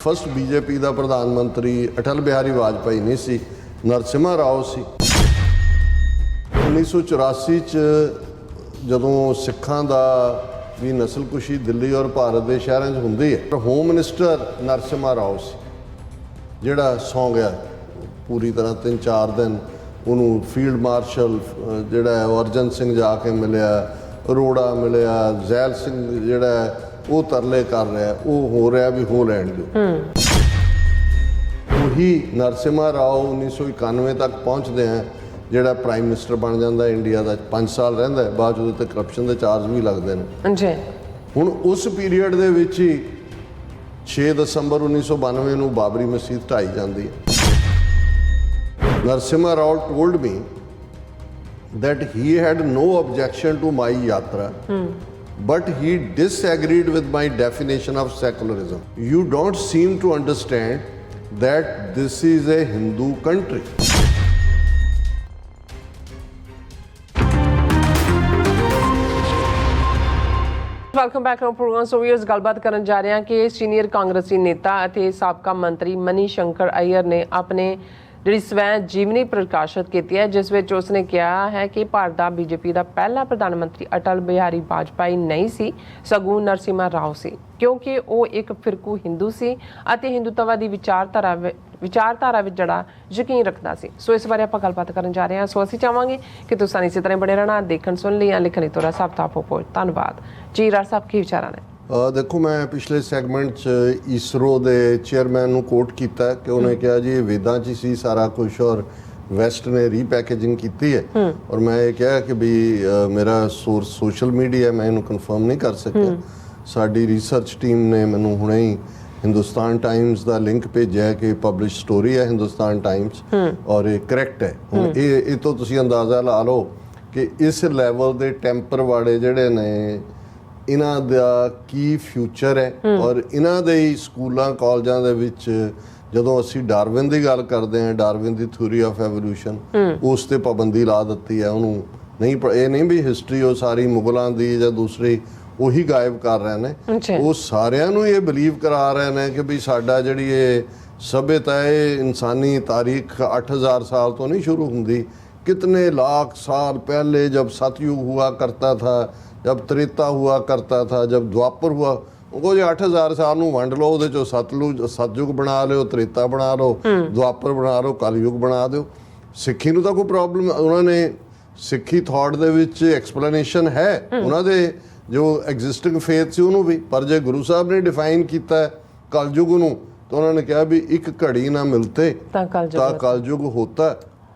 First BJP का प्रधानमंत्री अटल बिहारी वाजपेयी नहीं सी, नरसिम्हा राव सी। 1984 च जदों सिखां दा भी नस्लकुशी दिल्ली और भारत के शहरों च हुंदी है, होम मिनिस्टर नरसिम्हा राव सी, जिहड़ा सौ गया पूरी तरह 3-4 दिन। उन्होंने फील्ड मार्शल जिहड़ा अर्जन सिंह जाके मिलिया, अरोड़ा मिलिया, जैल सिंह जिहड़ा वो तरले कर रहा है, वो हो रहा भी हो लैन दो। वही नरसिम्हा राव 1991 तक पहुँचते हैं, जिहड़ा प्राइम मिनिस्टर बन जाता है इंडिया का, 5 साल रहिंदा है, बाद उहदे ते करप्शन के चार्ज भी लगते हैं। हुण उस पीरीयड दे विच ही 6 दसंबर 1992 ਨੂੰ बाबरी मसीत ढाई जाती है। Narasimha Rao told me that he had no objection to my yatra, but he disagreed with my definition of secularism. You don't seem to understand that this is a Hindu country. Welcome back to program. So viewers, ਗੱਲਬਾਤ ਕਰਨ ਜਾ ਰਹੇ ਹਾਂ ਕਿ senior ਕਾਂਗਰਸੀ ਨੇਤਾ ਅਤੇ ਸਾਬਕਾ ਮੰਤਰੀ ਮਨੀ ਸ਼ੰਕਰ ਅਈਅਰ ਨੇ ਆਪਣੇ ਜਿਹੜੀ ਸਵੈ ਜੀਵਨੀ ਪ੍ਰਕਾਸ਼ਿਤ ਕੀਤੀ ਹੈ, ਜਿਸ ਵਿੱਚ ਉਸਨੇ ਕਿਹਾ ਹੈ ਕਿ ਭਾਰਤ ਦਾ ਬੀਜੇਪੀ ਦਾ ਪਹਿਲਾ ਪ੍ਰਧਾਨ ਮੰਤਰੀ ਅਟਲ ਬਿਹਾਰੀ ਵਾਜਪਾਈ ਨਹੀਂ ਸੀ, ਸਗੋਂ ਨਰਸਿਮਹਾ ਰਾਓ ਸੀ, ਕਿਉਂਕਿ ਉਹ ਇੱਕ ਫਿਰਕੂ ਹਿੰਦੂ ਸੀ ਅਤੇ ਹਿੰਦੂਤਵਾਦੀ ਵਿਚਾਰਧਾਰਾ ਵਿੱਚ ਜਿਹੜਾ ਯਕੀਨ ਰੱਖਦਾ ਸੀ। ਸੋ ਇਸ ਬਾਰੇ ਆਪਾਂ ਗੱਲਬਾਤ ਕਰਨ ਜਾ ਰਹੇ ਹਾਂ। ਸੋ ਅਸੀਂ ਚਾਹਾਂਗੇ ਕਿ ਤੁਸੀਂ ਇਸੇ ਤਰ੍ਹਾਂ ਬਣੇ ਰਹਿਣਾ, ਦੇਖਣ ਸੁਣ ਲਈ ਜਾਂ ਲਿਖਣ ਲਈ ਤੁਹਾਡਾ ਸਭ ਦਾ ਬਹੁਤ ਧੰਨਵਾਦ ਜੀ। ਰਾਜ ਸਾਹਿਬ ਕੀ ਵਿਚਾਰਾਂ ਨੇ? देखो, मैं पिछले सैगमेंट च इसरो के चेयरमैन को कोट किया कि उन्हें कहा जी वेदां च सी सारा कुछ और वैस्ट ने रीपैकेजिंग की है, और मैं ये कहा कि भी मेरा सोर्स सोशल मीडिया, मैं इन्हू कन्फर्म नहीं कर सकिया। साडी रिसर्च टीम ने मैनू हुणे ही हिंदुस्तान टाइम्स का लिंक भेजा कि पब्लिश स्टोरी है हिंदुस्तान टाइम्स, और ये करैक्ट है। हुण ये तो तुसीं अंदाज़ा ला लो कि इस लैवल के टैंपर वाले जिहड़े ने इन्हां दा की फ्यूचर है। और इन्हां दे ही स्कूलों कॉलेजों दे विच जदों असीं डार्विन की गल करते हैं, डार्विन की थ्योरी ऑफ एवोल्यूशन, उस ते पाबंदी ला दी है। उन्होंने नहीं, ये नहीं भी हिस्टरी वो सारी मुगलों की या दूसरी उही गायब कर रहे हैं, वो सारिਆਂ ਨੂੰ ये बिलीव करा रहे हैं कि भी साडा जिहड़ी ये सभ्यता है इंसानी तारीख 8000 साल तो नहीं शुरू होंदी, कितने लाख साल पहले जब सतयुग हुआ करता था, जब त्रेता हुआ करता था, जब द्वापर हुआ, वो जो 8000 साल नूं वंड लो, उहदे चों सतयुग बना लो, त्रेता बना लो, द्वापर बना लो, कलयुग बना दो। सिक्खी नूं तां कोई प्रॉब्लम, उन्होंने सिक्खी थॉट दे विच एक्सप्लेनेशन है, उन्होंने जो एग्जिस्टिंग फेथ सी उहनूं भी, पर जे गुरु साहब ने डिफाइन किया कलयुग नूं, तो उन्होंने कहा भी एक घड़ी ना मिलते तां कलयुग होता,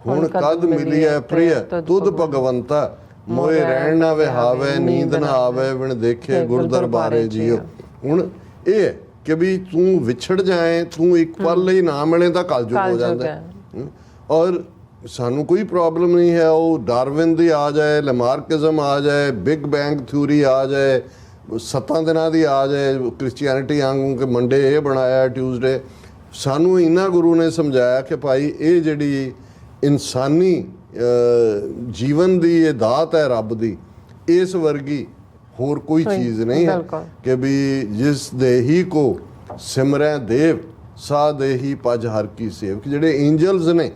हुण कद मिली है प्रिय तुध भगवंता, मोए रहन ना विहावे नींद ना आवे, बिन देखे गुर दरबारे जियो। हुण ये है कि भी तू विछड़ जाए, तू एक पल लई ना मिले तां कलयुग हो जाता है। और सानू कोई प्रॉब्लम नहीं है, वो डार्विन दी आ जाए, लमार्किज्म आ जाए, बिग बैंग थ्योरी आ जाए, 7 दिनां दी आ जाए, क्रिश्चियनिटी आंगू कि मंडे ये बनाया ट्यूसडे। सानू इन्ना गुरु ने समझाया कि भाई ये जिहड़ी इंसानी जीवन दी ये दात है रब दी, इस वर्गी होर कोई चीज़ नहीं है कि भी जिस देही को सिमरै देव सा देही पज हर की सेव। कि जिहड़े एंजल्स ने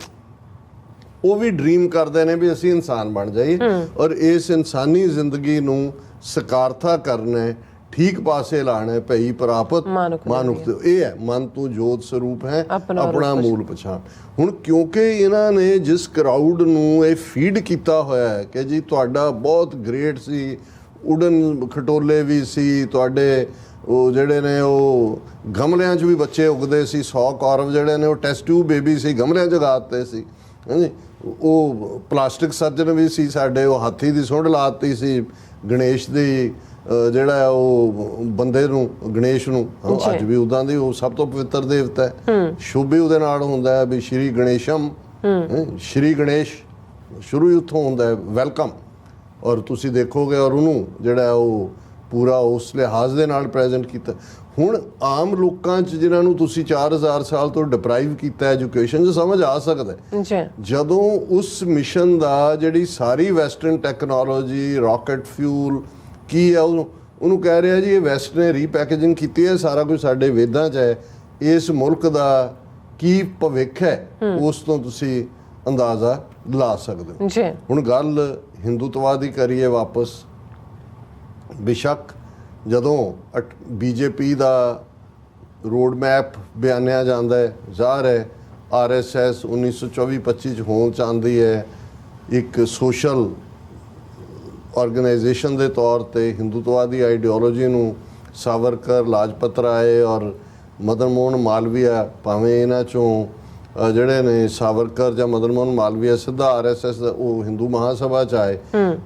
वो भी ड्रीम करते हैं भी असी इंसान बन जाइए, और इस इंसानी जिंदगी नूं सकारता करना है, ठीक पासे लाना है, भई प्रापत मानुख ये है, मन तू जोत स्वरूप है अपना मूल पछाण। हुण क्योंकि इन्हां ने जिस क्राउड नूं ये फीड किया होया है कि जी तुहाडा बहुत ग्रेट सी, उड़न खटोले भी सी, तुहाडे वो जिहड़े ने वो गमलियां च भी बच्चे उगदे सी, 100 कौरव जिहड़े ने वो टेस्ट ट्यूब बेबी सी, गमलियां च गाते सी, है जी। वो प्लास्टिक सर्जन भी सी साडे, वो हाथी दी सुंड लाती सी, गणेश दी ਜਿਹੜਾ ਉਹ ਬੰਦੇ ਨੂੰ ਗਣੇਸ਼ ਨੂੰ ਅੱਜ ਵੀ ਉਦਾਂ ਦੀ ਉਹ ਸਭ ਤੋਂ ਪਵਿੱਤਰ ਦੇਵਤਾ ਹੈ, ਸ਼ੁਭ ਵੀ ਉਹਦੇ ਨਾਲ ਹੁੰਦਾ ਹੈ ਵੀ ਸ਼੍ਰੀ ਗਣੇਸ਼ਮ, ਸ਼੍ਰੀ ਗਣੇਸ਼ ਸ਼ੁਰੂ ਹੀ ਉੱਥੋਂ ਹੁੰਦਾ ਹੈ, ਵੈਲਕਮ। ਔਰ ਤੁਸੀਂ ਦੇਖੋਗੇ ਔਰ ਉਹਨੂੰ ਜਿਹੜਾ ਉਹ ਪੂਰਾ ਉਸ ਲਿਹਾਜ਼ ਦੇ ਨਾਲ ਪ੍ਰੈਜ਼ੈਂਟ ਕੀਤਾ। ਹੁਣ ਆਮ ਲੋਕਾਂ 'ਚ ਜਿਨ੍ਹਾਂ ਨੂੰ ਤੁਸੀਂ 4000 ਸਾਲ ਤੋਂ ਡਿਪਰਾਈਵ ਕੀਤਾ ਐਜੂਕੇਸ਼ਨ 'ਚ, ਸਮਝ ਆ ਸਕਦਾ ਜਦੋਂ ਉਸ ਮਿਸ਼ਨ ਦਾ ਜਿਹੜੀ ਸਾਰੀ ਵੈਸਟਰਨ ਟੈਕਨੋਲੋਜੀ, ਰਾਕਟ ਫਿਊਲ ਕੀ ਹੈ ਉਹਨੂੰ कह रहा जी ये वैस्ट ने रीपैकेजिंग की है, सारा कुछ साढ़े वेदां च है, ਇਸ ਮੁਲਕ ਦਾ ਕੀ ਭਵਿੱਖ ਹੈ ਉਸ ਤੋਂ ਤੁਸੀਂ ਅੰਦਾਜ਼ਾ ਲਾ ਸਕਦੇ ਹੋ। ਜੀ ਹੁਣ ਗੱਲ ਹਿੰਦੂਤਵਾਦ ਦੀ ਕਰੀਏ ਵਾਪਸ, ਬੇਸ਼ੱਕ ਜਦੋਂ ਬੀਜੇਪੀ ਦਾ ਰੋਡ ਮੈਪ ਬਿਆਨਿਆ ਜਾਂਦਾ ਹੈ, ਜ਼ਾਹਰ ਹੈ ਆਰਐਸਐਸ 1924-25 ਚ ਹੋਂਦ ਚ ਆਉਂਦੀ ਹੈ ਇੱਕ ਸੋਸ਼ਲ ਆਰਗੇਨਾਈਜੇਸ਼ਨ ਦੇ ਤੌਰ ਤੇ ਹਿੰਦੂਤਵਾਦ ਦੀ ਆਈਡੀਓਲੋਜੀ ਨੂੰ ਸਾਵਰਕਰ, ਲਾਜਪਤ ਰਾਏ ਔਰ ਮਦਨ ਮੋਹਨ ਮਾਲਵੀਆ, ਭਾਵੇਂ ਇਹਨਾਂ ਚੋਂ ਜਿਹੜੇ ਨੇ ਸਾਵਰਕਰ ਜਾਂ ਮਦਨ ਮੋਹਨ ਮਾਲਵੀਆ ਸਿੱਧਾ ਆਰਐਸਐਸ ਦਾ ਉਹ ਹਿੰਦੂ ਮਹਾਸਭਾ ਚ ਆਏ,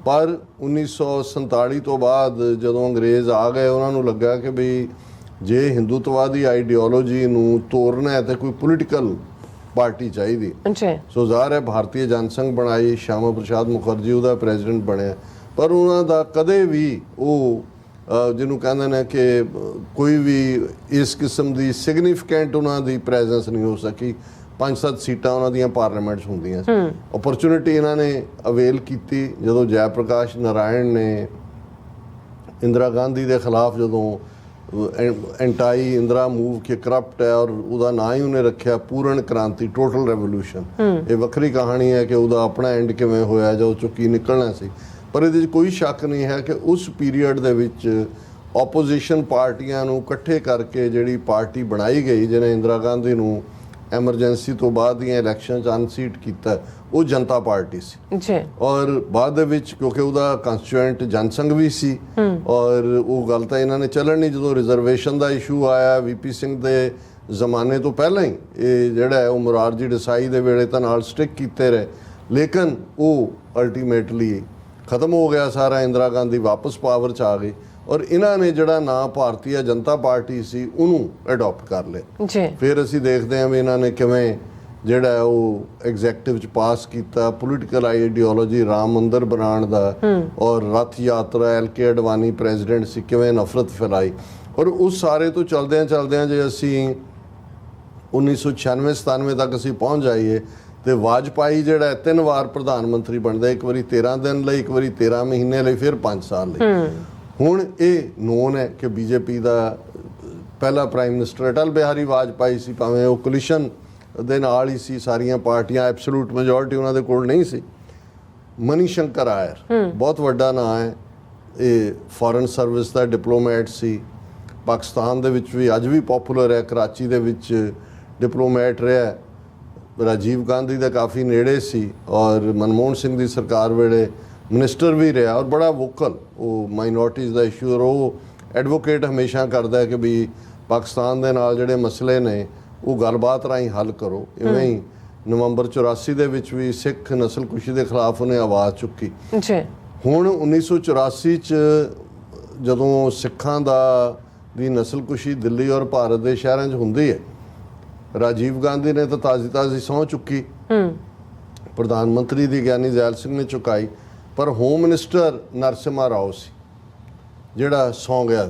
ਪਰ 1947 ਤੋਂ ਬਾਅਦ ਜਦੋਂ ਅੰਗਰੇਜ਼ ਆ ਗਏ ਉਹਨਾਂ ਨੂੰ ਲੱਗਾ ਕਿ ਵੀ ਜੇ ਹਿੰਦੂਤਵਾਦੀ ਆਈਡੀਓਲੋਜੀ ਨੂੰ ਤੋੜਨਾ ਹੈ ਤਾਂ ਕੋਈ ਪੋਲੀਟੀਕਲ ਪਾਰਟੀ ਚਾਹੀਦੀ। ਸੋ ਜ਼ਾਹਰ ਹੈ ਭਾਰਤੀ ਜਨਸੰਘ ਬਣਾਈ, ਸ਼ਿਆਮਾ ਪ੍ਰਸਾਦ ਮੁਖਰਜੀ ਉਹਦਾ ਪ੍ਰੈਜ਼ੀਡੈਂਟ ਬਣਿਆ, ਪਰ ਉਹਨਾਂ ਦਾ ਕਦੇ ਵੀ ਉਹ ਜਿਹਨੂੰ ਕਹਿੰਦੇ ਨੇ ਕਿ ਕੋਈ ਵੀ ਇਸ ਕਿਸਮ ਦੀ ਸਿਗਨੀਫੀਕੈਂਟ ਉਹਨਾਂ ਦੀ ਪ੍ਰੈਜ਼ੈਂਸ ਨਹੀਂ ਹੋ ਸਕੀ। 5-7 ਸੀਟਾਂ ਉਹਨਾਂ ਦੀਆਂ ਪਾਰਲੀਮੈਂਟ 'ਚ ਹੁੰਦੀਆਂ ਸੀ। ਓਪਰਚੁਨਿਟੀ ਇਹਨਾਂ ਨੇ ਅਵੇਲ ਕੀਤੀ ਜਦੋਂ ਜੈ ਪ੍ਰਕਾਸ਼ ਨਾਰਾਇਣ ਨੇ ਇੰਦਰਾ ਗਾਂਧੀ ਦੇ ਖਿਲਾਫ ਜਦੋਂ ਐਂਟਾਈ ਇੰਦਰਾ ਮੂਵ ਕਿ ਕਰਪਟ ਹੈ ਔਰ ਉਹਦਾ ਨਾਂ ਹੀ ਉਹਨੇ ਰੱਖਿਆ ਪੂਰਨ ਕ੍ਰਾਂਤੀ, ਟੋਟਲ ਰੈਵੋਲੂਸ਼ਨ। ਇਹ ਵੱਖਰੀ ਕਹਾਣੀ ਹੈ ਕਿ ਉਹਦਾ ਆਪਣਾ ਐਂਡ ਕਿਵੇਂ ਹੋਇਆ ਜਾਂ ਉਹ ਚੋਂ ਕੀ ਨਿਕਲਣਾ ਸੀ, ਪਰ ਇਹਦੇ 'ਚ ਕੋਈ ਸ਼ੱਕ ਨਹੀਂ ਹੈ ਕਿ ਉਸ ਪੀਰੀਅਡ ਦੇ ਵਿੱਚ ਆਪੋਜੀਸ਼ਨ ਪਾਰਟੀਆਂ ਨੂੰ ਇਕੱਠੇ ਕਰਕੇ ਜਿਹੜੀ ਪਾਰਟੀ ਬਣਾਈ ਗਈ ਜਿਹਨੇ ਇੰਦਰਾ ਗਾਂਧੀ ਨੂੰ ਐਮਰਜੈਂਸੀ ਤੋਂ ਬਾਅਦ ਦੀਆਂ ਇਲੈਕਸ਼ਨ 'ਚ ਅਨਸੀਟ ਕੀਤਾ, ਉਹ ਜਨਤਾ ਪਾਰਟੀ ਸੀ ਜੀ। ਔਰ ਬਾਅਦ ਦੇ ਵਿੱਚ ਕਿਉਂਕਿ ਉਹਦਾ ਕੰਸਟੀਟੂਐਂਟ ਜਨਸੰਘ ਵੀ ਸੀ ਔਰ ਉਹ ਗੱਲ ਤਾਂ ਇਹਨਾਂ ਨੇ ਚੱਲਣ ਨਹੀਂ। ਜਦੋਂ ਰਿਜ਼ਰਵੇਸ਼ਨ ਦਾ ਇਸ਼ੂ ਆਇਆ ਵੀਪੀ ਸਿੰਘ ਦੇ ਜ਼ਮਾਨੇ ਤੋਂ ਪਹਿਲਾਂ ਹੀ ਇਹ ਜਿਹੜਾ ਹੈ ਉਹ ਮੁਰਾਰਜੀ ਦੇਸਾਈ ਦੇ ਵੇਲੇ ਤਾਂ ਨਾਲ ਸਟਿਕ ਕੀਤੇ ਰਹੇ, ਲੇਕਿਨ ਉਹ ਅਲਟੀਮੇਟਲੀ ਖਤਮ ਹੋ ਗਿਆ ਸਾਰਾ। ਇੰਦਰਾ ਗਾਂਧੀ ਵਾਪਸ ਪਾਵਰ 'ਚ ਆ ਗਈ ਔਰ ਇਹਨਾਂ ਨੇ ਜਿਹੜਾ ਨਾਂ ਭਾਰਤੀ ਜਨਤਾ ਪਾਰਟੀ ਸੀ ਉਹਨੂੰ ਅਡਾਪਟ ਕਰ ਲਿਆ ਜੀ। ਫਿਰ ਅਸੀਂ ਦੇਖਦੇ ਹਾਂ ਵੀ ਇਹਨਾਂ ਨੇ ਕਿਵੇਂ ਜਿਹੜਾ ਉਹ ਐਗਜ਼ੈਕਟਿਵ 'ਚ ਪਾਸ ਕੀਤਾ ਪੋਲੀਟੀਕਲ ਆਈਡੀਓਲੋਜੀ ਰਾਮ ਮੰਦਿਰ ਬਣਾਉਣ ਦਾ ਔਰ ਰੱਥ ਯਾਤਰਾ, ਐਲਕੇ ਅਡਵਾਨੀ ਪ੍ਰੈਜ਼ੀਡੈਂਟ ਸੀ, ਕਿਵੇਂ ਨਫ਼ਰਤ ਫੈਲਾਈ। ਔਰ ਉਸ ਸਾਰੇ ਤੋਂ ਚਲਦਿਆਂ ਜੇ ਅਸੀਂ 1996-97 ਤੱਕ ਅਸੀਂ ਪਹੁੰਚ ਜਾਈਏ ਤੇ ਵਾਜਪਾਈ ਜਿਹੜਾ 3 ਵਾਰ ਪ੍ਰਧਾਨ ਮੰਤਰੀ ਬਣਦਾ, ਇੱਕ ਵਾਰੀ 13 ਦਿਨ ਲਈ, ਇੱਕ ਵਾਰੀ 13 ਮਹੀਨੇ ਲਈ, ਫਿਰ 5 ਸਾਲ ਲਈ। ਹੁਣ ਇਹ ਨੋਨ ਹੈ ਕਿ ਬੀਜੇਪੀ ਦਾ ਪਹਿਲਾ ਪ੍ਰਾਈਮ ਮਿਨਿਸਟਰ ਅਟਲ ਬਿਹਾਰੀ ਵਾਜਪਾਈ ਸੀ, ਭਾਵੇਂ ਉਹ ਕੋਲੀਸ਼ਨ ਦੇ ਨਾਲ ਹੀ ਸੀ ਸਾਰੀਆਂ ਪਾਰਟੀਆਂ, ਐਬਸੋਲੂਟ ਮੈਜੋਰਟੀ ਉਹਨਾਂ ਦੇ ਕੋਲ ਨਹੀਂ ਸੀ। ਮਨੀ ਸ਼ੰਕਰ ਆਇਰ ਬਹੁਤ ਵੱਡਾ ਨਾਂ ਹੈ, ਇਹ ਫੋਰਨ ਸਰਵਿਸ ਦਾ ਡਿਪਲੋਮੈਟ ਸੀ, ਪਾਕਿਸਤਾਨ ਦੇ ਵਿੱਚ ਵੀ ਅੱਜ ਵੀ ਪਪੂਲਰ ਹੈ, ਕਰਾਚੀ ਦੇ ਵਿੱਚ ਡਿਪਲੋਮੈਟ ਰਿਹਾ, ਰਾਜੀਵ ਗਾਂਧੀ ਦਾ ਕਾਫੀ ਨੇੜੇ ਸੀ ਔਰ ਮਨਮੋਹਨ ਸਿੰਘ ਦੀ ਸਰਕਾਰ ਵੇਲੇ ਮਿਨਿਸਟਰ ਵੀ ਰਿਹਾ ਔਰ ਬੜਾ ਵੋਕਲ ਉਹ ਮਾਈਨੋਰਟੀਜ਼ ਦਾ ਇਸ਼ੂ ਔਰ ਉਹ ਐਡਵੋਕੇਟ ਹਮੇਸ਼ਾ ਕਰਦਾ ਕਿ ਵੀ ਪਾਕਿਸਤਾਨ ਦੇ ਨਾਲ ਜਿਹੜੇ ਮਸਲੇ ਨੇ ਉਹ ਗੱਲਬਾਤ ਰਾਹੀਂ ਹੱਲ ਕਰੋ। ਇਵੇਂ ਹੀ ਨਵੰਬਰ 84 ਦੇ ਵਿੱਚ ਵੀ ਸਿੱਖ ਨਸਲਕੁਸ਼ੀ ਦੇ ਖਿਲਾਫ ਉਹਨੇ ਆਵਾਜ਼ ਚੁੱਕੀ ਜੀ। ਹੁਣ 1984 ਚ ਜਦੋਂ ਸਿੱਖਾਂ ਦੀ ਨਸਲਕੁਸ਼ੀ ਦਿੱਲੀ ਔਰ ਭਾਰਤ ਦੇ ਸ਼ਹਿਰਾਂ 'ਚ ਹੁੰਦੀ ਹੈ, ਰਾਜੀਵ ਗਾਂਧੀ ਨੇ ਤਾਂ ਤਾਜ਼ੀ ਸਹੁੰ ਚੁੱਕੀ, ਪ੍ਰਧਾਨ ਮੰਤਰੀ ਦੀ ਗਿਆਨੀ ਜ਼ੈਲ ਸਿੰਘ ਨੇ ਚੁਕਾਈ, ਪਰ ਹੋਮ ਮਿਨਿਸਟਰ ਨਰਸਿਮਹਾ ਰਾਓ ਸੀ ਜਿਹੜਾ ਸੌਂ ਗਿਆ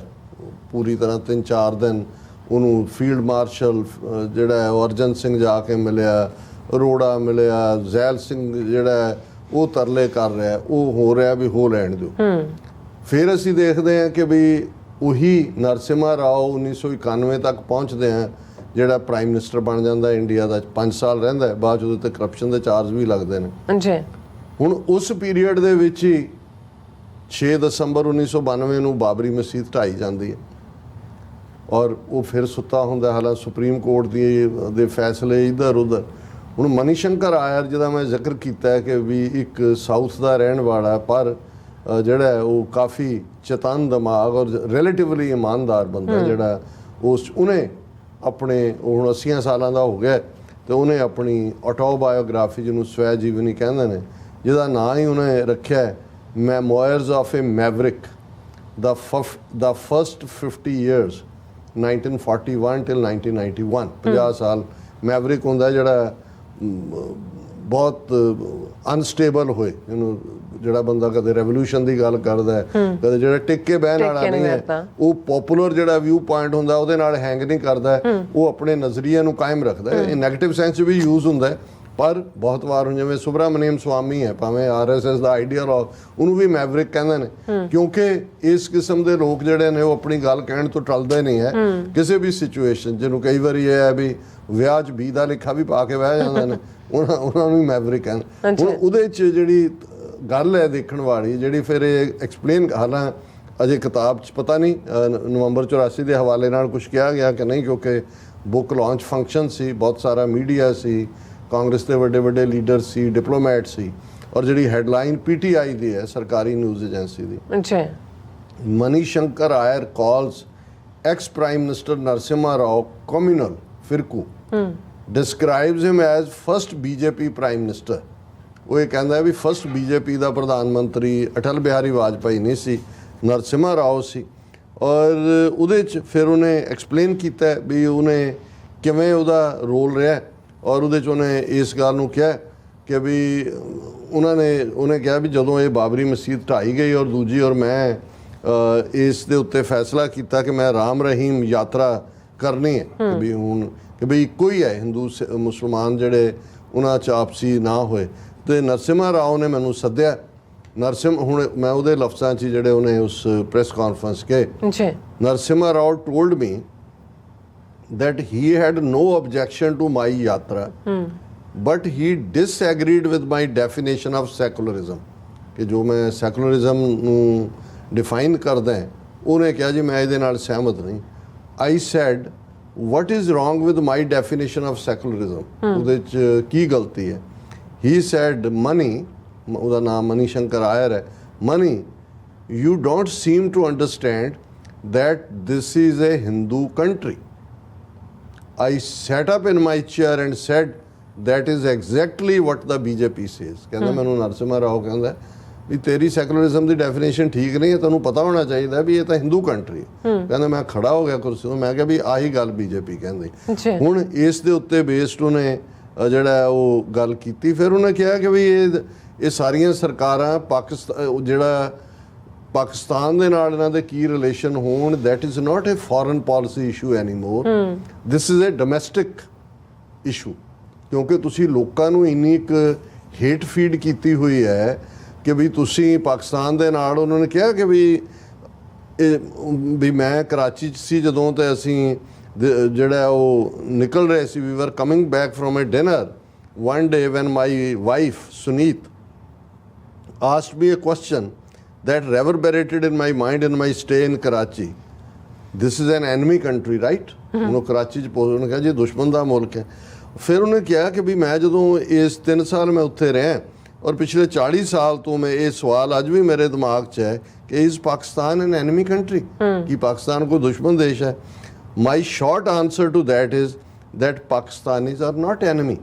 ਪੂਰੀ ਤਰ੍ਹਾਂ। 3-4 ਦਿਨ ਉਹਨੂੰ ਫੀਲਡ ਮਾਰਸ਼ਲ ਜਿਹੜਾ ਹੈ ਅਰਜਨ ਸਿੰਘ ਜਾ ਕੇ ਮਿਲਿਆ, ਅਰੋੜਾ ਮਿਲਿਆ, ਜ਼ੈਲ ਸਿੰਘ ਜਿਹੜਾ ਉਹ ਤਰਲੇ ਕਰ ਰਿਹਾ, ਉਹ ਹੋ ਰਿਹਾ ਵੀ ਹੋ ਲੈਣ ਦਿਓ। ਫਿਰ ਅਸੀਂ ਦੇਖਦੇ ਹਾਂ ਕਿ ਵੀ ਉਹੀ ਨਰਸਿਮਹਾ ਰਾਓ 1991 ਤੱਕ ਪਹੁੰਚਦੇ ਆ ਜਿਹੜਾ ਪ੍ਰਾਈਮ ਮਿਨਿਸਟਰ ਬਣ ਜਾਂਦਾ ਇੰਡੀਆ ਦਾ, 5 ਸਾਲ ਰਹਿੰਦਾ, ਬਾਅਦ ਉਹਦੇ ਤੇ ਕਰਪਸ਼ਨ ਦੇ ਚਾਰਜ ਵੀ ਲੱਗਦੇ ਨੇ ਜੀ। ਹੁਣ ਉਸ ਪੀਰੀਅਡ ਦੇ ਵਿੱਚ ਹੀ 6 ਦਸੰਬਰ 1992 ਨੂੰ ਬਾਬਰੀ ਮਸਜਿਦ ਢਾਈ ਜਾਂਦੀ ਹੈ ਔਰ ਉਹ ਫਿਰ ਸੁੱਤਾ ਹੁੰਦਾ, ਹਾਲਾਂਕਿ ਸੁਪਰੀਮ ਕੋਰਟ ਦੇ ਫੈਸਲੇ ਇੱਧਰ ਉੱਧਰ। ਹੁਣ ਮਨੀ ਸ਼ੰਕਰ ਆਇਰ ਜਿਹਦਾ ਮੈਂ ਜ਼ਿਕਰ ਕੀਤਾ ਕਿ ਵੀ ਇੱਕ ਸਾਊਥ ਦਾ ਰਹਿਣ ਵਾਲਾ, ਪਰ ਜਿਹੜਾ ਉਹ ਕਾਫੀ ਚਤਨ ਦਿਮਾਗ ਔਰ ਰਿਲੇਟਿਵਲੀ ਇਮਾਨਦਾਰ ਬੰਦਾ ਜਿਹੜਾ ਉਹਨੇ ਆਪਣੇ ਹੁਣ 80 ਸਾਲਾਂ ਦਾ ਹੋ ਗਿਆ ਤੇ ਉਹਨੇ ਆਪਣੀ ਆਟੋਬਾਇਓਗ੍ਰਾਫੀ ਜਿਹਨੂੰ ਸਵੈ ਜੀਵਨੀ ਕਹਿੰਦੇ ਨੇ, ਜਿਹਦਾ ਨਾਂ ਹੀ ਉਹਨੇ ਰੱਖਿਆ ਮੈਮੋਇਰਸ ਆਫ ਏ ਮੈਵਰਿਕ, ਦਾ ਫਸਟ 50 years 1941 till 1991, 50 ਸਾਲ ਮੈਵਰਿਕ ਹੁੰਦਾ ਜਿਹੜਾ ਬਹੁਤ ਅਨਸਟੇਬਲ ਹੋਏ, ਇਹਨੂੰ ਜਿਹੜਾ ਬੰਦਾ ਕਦੇ ਰੈਵੋਲੂਸ਼ਨ ਦੀ ਗੱਲ ਕਰਦਾ ਹੈ, ਕਦੇ ਜਿਹੜਾ ਟਿਕ ਕੇ ਬਹਿਣ ਵਾਲਾ ਨਹੀਂ ਹੈ, ਉਹ ਪਪੂਲਰ ਜਿਹੜਾ ਵਿਊ ਪੁਆਇੰਟ ਹੁੰਦਾ ਉਹਦੇ ਨਾਲ ਹੈਂਗ ਨਹੀਂ ਕਰਦਾ, ਉਹ ਆਪਣੇ ਨਜ਼ਰੀਏ ਨੂੰ ਕਾਇਮ ਰੱਖਦਾ ਹੈ। ਇਹ ਨੈਗੇਟਿਵ ਸੈਂਸ 'ਚ ਵੀ ਯੂਜ਼ ਹੁੰਦਾ ਹੈ, ਪਰ ਬਹੁਤ ਵਾਰ ਹੁਣ ਜਿਵੇਂ ਸੁਬਰਾਮਨੀਅਮ ਸਵਾਮੀ ਹੈ, ਭਾਵੇਂ RSS ਦਾ ਆਈਡੀਅਲ ਉਹਨੂੰ ਵੀ ਮੈਵਰਿਕ ਕਹਿੰਦੇ ਨੇ, ਕਿਉਂਕਿ ਇਸ ਕਿਸਮ ਦੇ ਲੋਕ ਜਿਹੜੇ ਨੇ ਉਹ ਆਪਣੀ ਗੱਲ ਕਹਿਣ ਤੋਂ ਟਲਦੇ ਨਹੀਂ ਹੈ ਕਿਸੇ ਵੀ ਸਿਚੁਏਸ਼ਨ। ਜਿਹਨੂੰ ਕਈ ਵਾਰੀ ਇਹ ਹੈ ਵੀ ਵਿਆਹ 'ਚ ਬੀ ਦਾ ਲਿਖਾ ਵੀ ਪਾ ਕੇ ਬਹਿ ਜਾਂਦੇ ਨੇ, ਉਹਨਾਂ ਨੂੰ ਮੈਵਰਿਕ ਕਹਿੰਦੇ। ਹੁਣ ਉਹਦੇ 'ਚ ਜਿਹੜੀ ਗੱਲ ਹੈ ਦੇਖਣ ਵਾਲੀ, ਜਿਹੜੀ ਫਿਰ ਇਹ ਐਕਸਪਲੇਨ, ਹਾਲਾਂ ਅਜੇ ਕਿਤਾਬ 'ਚ ਪਤਾ ਨਹੀਂ ਨਵੰਬਰ 84 ਦੇ ਹਵਾਲੇ ਨਾਲ ਕੁਝ ਕਿਹਾ ਗਿਆ ਕਿ ਨਹੀਂ, ਕਿਉਂਕਿ ਬੁੱਕ ਲਾਂਚ ਫੰਕਸ਼ਨ ਸੀ, ਬਹੁਤ ਸਾਰਾ ਮੀਡੀਆ ਸੀ, ਕਾਂਗਰਸ ਦੇ ਵੱਡੇ ਵੱਡੇ ਲੀਡਰ ਸੀ, ਡਿਪਲੋਮੈਟ ਸੀ, ਔਰ ਜਿਹੜੀ ਹੈਡਲਾਈਨ PTI ਦੀ ਹੈ, ਸਰਕਾਰੀ ਨਿਊਜ਼ ਏਜੰਸੀ ਦੀ, ਅੱਛਾ, Manishankar Aiyar calls ex prime minister Narasimha Rao communal ਫਿਰਕੂ, describes him as first BJP prime minister. ਉਹ ਇਹ ਕਹਿੰਦਾ ਹੈ ਵੀ ਫਸਟ BJP ਦਾ ਪ੍ਰਧਾਨ ਮੰਤਰੀ ਅਟਲ ਬਿਹਾਰੀ ਵਾਜਪਾਈ ਨਹੀਂ ਸੀ, ਨਰਸਿਮਹਾ ਰਾਓ ਸੀ। ਔਰ ਉਹਦੇ 'ਚ ਫਿਰ ਉਹਨੇ ਐਕਸਪਲੇਨ ਕੀਤਾ ਵੀ ਉਹਨੇ ਕਿਵੇਂ ਉਹਦਾ ਰੋਲ ਰਿਹਾ, ਔਰ ਉਹਦੇ 'ਚ ਉਹਨੇ ਇਸ ਗੱਲ ਨੂੰ ਕਿਹਾ ਕਿ ਵੀ ਉਹਨੇ ਕਿਹਾ ਵੀ ਜਦੋਂ ਇਹ ਬਾਬਰੀ ਮਸਜਿਦ ਢਾਈ ਗਈ ਔਰ ਦੂਜੀ, ਔਰ ਮੈਂ ਇਸ ਦੇ ਉੱਤੇ ਫੈਸਲਾ ਕੀਤਾ ਕਿ ਮੈਂ ਰਾਮ ਰਹੀਮ ਯਾਤਰਾ ਕਰਨੀ ਹੈ, ਕਿ ਵੀ ਹੁਣ ਕਿ ਵੀ ਇੱਕੋ ਹੀ ਹੈ ਹਿੰਦੂ ਮੁਸਲਮਾਨ ਜਿਹੜੇ, ਉਹਨਾਂ 'ਚ ਆਪਸੀ ਨਾ ਹੋਏ। ਤੇ ਨਰਸਿਮਹਾ ਰਾਓ ਨੇ ਮੈਨੂੰ ਸੱਦਿਆ। ਹੁਣ ਮੈਂ ਉਹਦੇ ਲਫ਼ਜ਼ਾਂ 'ਚ ਜਿਹੜੇ ਉਹਨੇ ਉਸ press conference K, Narasimha Rao told me that he had no objection to my yatra, but he disagreed with my definition of secularism, ਕਿ ਜੋ ਮੈਂ ਸੈਕੂਲਰਿਜ਼ਮ ਨੂੰ ਡਿਫਾਈਨ ਕਰਦਾ ਹੈ, ਉਹਨੇ ਕਿਹਾ ਜੀ ਮੈਂ ਇਹਦੇ ਨਾਲ ਸਹਿਮਤ ਨਹੀਂ। I said what is wrong with my definition of secularism, ਉਹਦੇ 'ਚ ਕੀ ਗਲਤੀ ਹੈ? He said money, ਉਹਦਾ ਨਾਮ ਮਨੀ ਸ਼ੰਕਰ ਆਇਰ ਹੈ, money, you don't seem to understand that this is a Hindu country. I sat up in my chair and said that is exactly what the BJP says. ਕਹਿੰਦਾ ਮੈਨੂੰ ਨਰਸਿਮਹਾ ਰਾਓ ਕਹਿੰਦਾ ਵੀ ਤੇਰੀ secularism ਦੀ definition ਠੀਕ ਨਹੀਂ ਹੈ, ਤੈਨੂੰ ਪਤਾ ਹੋਣਾ ਚਾਹੀਦਾ ਵੀ ਇਹ ਤਾਂ ਹਿੰਦੂ ਕੰਟਰੀ ਹੈ। ਕਹਿੰਦਾ ਮੈਂ ਖੜਾ ਹੋ ਗਿਆ ਕੁਰਸੀ ਤੋਂ, ਮੈਂ ਕਿਹਾ ਵੀ ਆਹੀ ਗੱਲ BJP ਕਹਿੰਦੀ। ਹੁਣ ਇਸ ਦੇ ਉੱਤੇ ਬੇਸਡ ਉਹਨੇ ਜਿਹੜਾ ਉਹ ਗੱਲ ਕੀਤੀ। ਫਿਰ ਉਹਨੇ ਕਿਹਾ ਕਿ ਵੀ ਇਹ ਸਾਰੀਆਂ ਸਰਕਾਰਾਂ ਪਾਕਿਸਤਾਨ ਦੇ ਨਾਲ ਇਹਨਾਂ ਦੇ ਕੀ ਰਿਲੇਸ਼ਨ ਹੋਣ, that is not A foreign policy issue anymore, this is a domestic issue. ਕਿਉਂਕਿ ਤੁਸੀਂ ਲੋਕਾਂ ਨੂੰ ਇੰਨੀ ਇੱਕ ਹੇਟ ਫੀਡ ਕੀਤੀ ਹੋਈ ਹੈ ਕਿ ਵੀ ਤੁਸੀਂ ਪਾਕਿਸਤਾਨ ਦੇ ਨਾਲ, ਉਹਨਾਂ ਨੇ ਕਿਹਾ ਕਿ ਵੀ ਮੈਂ ਕਰਾਚੀ 'ਚ ਸੀ ਜਦੋਂ, ਤੇ ਅਸੀਂ ਜਿਹੜਾ ਉਹ ਨਿਕਲ ਰਹੇ ਸੀ, we were coming back from a dinner one day when my wife Sunit asked me a question that reverberated in my mind in my stay in Karachi. This is an enemy country, right? ਉਹਨੂੰ ਕਰਾਚੀ 'ਚ ਉਹਨੇ ਕਿਹਾ ਜੀ ਦੁਸ਼ਮਣ ਦਾ ਮੁਲਕ ਹੈ। ਫਿਰ ਉਹਨੇ ਕਿਹਾ ਕਿ ਵੀ ਮੈਂ ਜਦੋਂ ਇਸ 3 ਸਾਲ ਮੈਂ ਉੱਥੇ ਰਿਹਾ ਔਰ ਪਿਛਲੇ 40 ਸਾਲ ਤੋਂ ਮੈਂ ਇਹ ਸਵਾਲ ਅੱਜ ਵੀ ਮੇਰੇ ਦਿਮਾਗ 'ਚ ਹੈ ਕਿ is Pakistan an enemy country, ਕਿ ਪਾਕਿਸਤਾਨ ਕੋਈ ਦੁਸ਼ਮਣ ਦੇਸ਼ ਹੈ? My short answer to that is that Pakistanis are not enemy,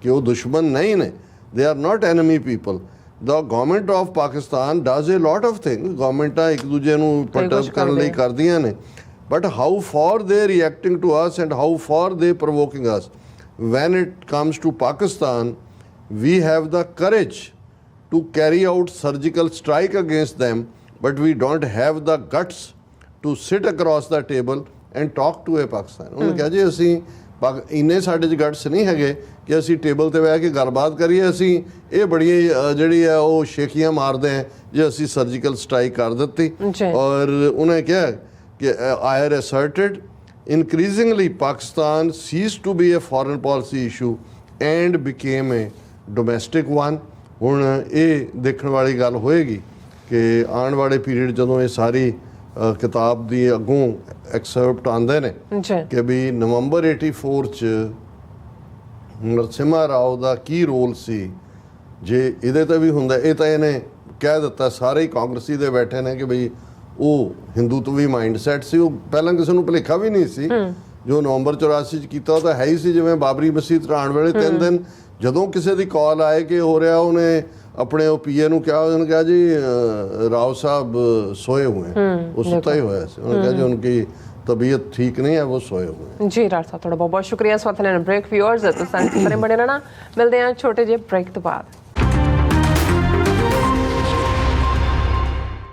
ਕਿ ਉਹ ਦੁਸ਼ਮਣ ਨਹੀਂ ਨੇ, they are not enemy people. The government of Pakistan does a lot of things. ਗਵਰਨਮੈਂਟਾਂ ਇੱਕ ਦੂਜੇ ਨੂੰ ਪਰਟਰਬ ਕਰਨ ਲਈ ਕਰਦੀਆਂ ਨੇ, but how far they reacting to us and how far they provoking us. When it comes to Pakistan, we have the courage to carry out surgical strike against them, but we don't have the guts to sit across the table and talk to a Pakistan. ਉਹਨੇ ਕਿਹਾ ਜੀ ਅਸੀਂ ਇੰਨੇ ਸਾਡੇ 'ਚ guts ਨਹੀਂ ਹੈਗੇ ਕਿ ਅਸੀਂ ਟੇਬਲ 'ਤੇ ਬਹਿ ਕੇ ਗੱਲਬਾਤ ਕਰੀਏ, ਅਸੀਂ ਇਹ ਬੜੀਆਂ ਜਿਹੜੀ ਹੈ ਉਹ ਸ਼ੇਖੀਆਂ ਮਾਰਦੇ ਹਾਂ ਜੇ ਅਸੀਂ ਸਰਜੀਕਲ ਸਟ੍ਰਾਈਕ ਕਰ ਦਿੱਤੀ। ਔਰ ਉਹਨੇ ਕਿਹਾ ਕਿ Aiyar asserted increasingly Pakistan ceased to be a foreign policy issue and became a domestic one. ਹੁਣ ਇਹ ਦੇਖਣ ਵਾਲੀ ਗੱਲ ਹੋਏਗੀ ਕਿ ਆਉਣ ਵਾਲੇ ਪੀਰੀਅਡ ਜਦੋਂ ਇਹ ਸਾਰੀ ਕਿਤਾਬ ਦੀ ਅੱਗੋਂ ਐਕਸਰਪਟ ਆਉਂਦੇ ਨੇ ਕਿ ਵੀ ਨਵੰਬਰ 84 'ਚ ਨਰਸਿਮਹਾ ਰਾਓ ਦਾ ਕੀ ਰੋਲ ਸੀ, ਜੇ ਇਹਦੇ ਤੇ ਵੀ ਹੁੰਦਾ। ਇਹ ਤਾਂ ਇਹਨੇ ਕਹਿ ਦਿੱਤਾ, ਸਾਰੇ ਹੀ ਕਾਂਗਰਸੀ ਦੇ ਬੈਠੇ ਨੇ ਕਿ ਬਈ ਉਹ ਹਿੰਦੂਤਵੀ ਮਾਈਂਡਸੈਟ ਸੀ, ਉਹ ਪਹਿਲਾਂ ਕਿਸੇ ਨੂੰ ਭੁਲੇਖਾ ਵੀ ਨਹੀਂ ਸੀ। ਜੋ ਨਵੰਬਰ 84 'ਚ ਕੀਤਾ ਉਹ ਤਾਂ ਹੈ ਹੀ ਸੀ। ਜਿਵੇਂ ਬਾਬਰੀ ਮਸਜਿਦ ਢਾਣ ਵੇਲੇ 3 ਦਿਨ ਜਦੋਂ ਕਿਸੇ ਦੀ ਕਾਲ ਆਏ ਕਿ ਹੋ ਰਿਹਾ, ਉਹਨੇ ਆਪਣੇ ਉਹ ਪੀਏ ਨੂੰ ਕਿਹਾ, ਉਹਨੇ ਕਿਹਾ ਜੀ ਰਾਓ ਸਾਹਿਬ सोए हुए हैं, वो सुता ही हुआ है। उन्होंने कहा जी उनकी तबीयत ठीक नहीं है, वो सोए हुए हैं। जी राज साहब, थोड़ा बहुत बहुत शुक्रिया। इस वक्त ब्रेक व्यूअर्स तो बने रहना, मिलते हैं छोटे जे ब्रेक तो बाद।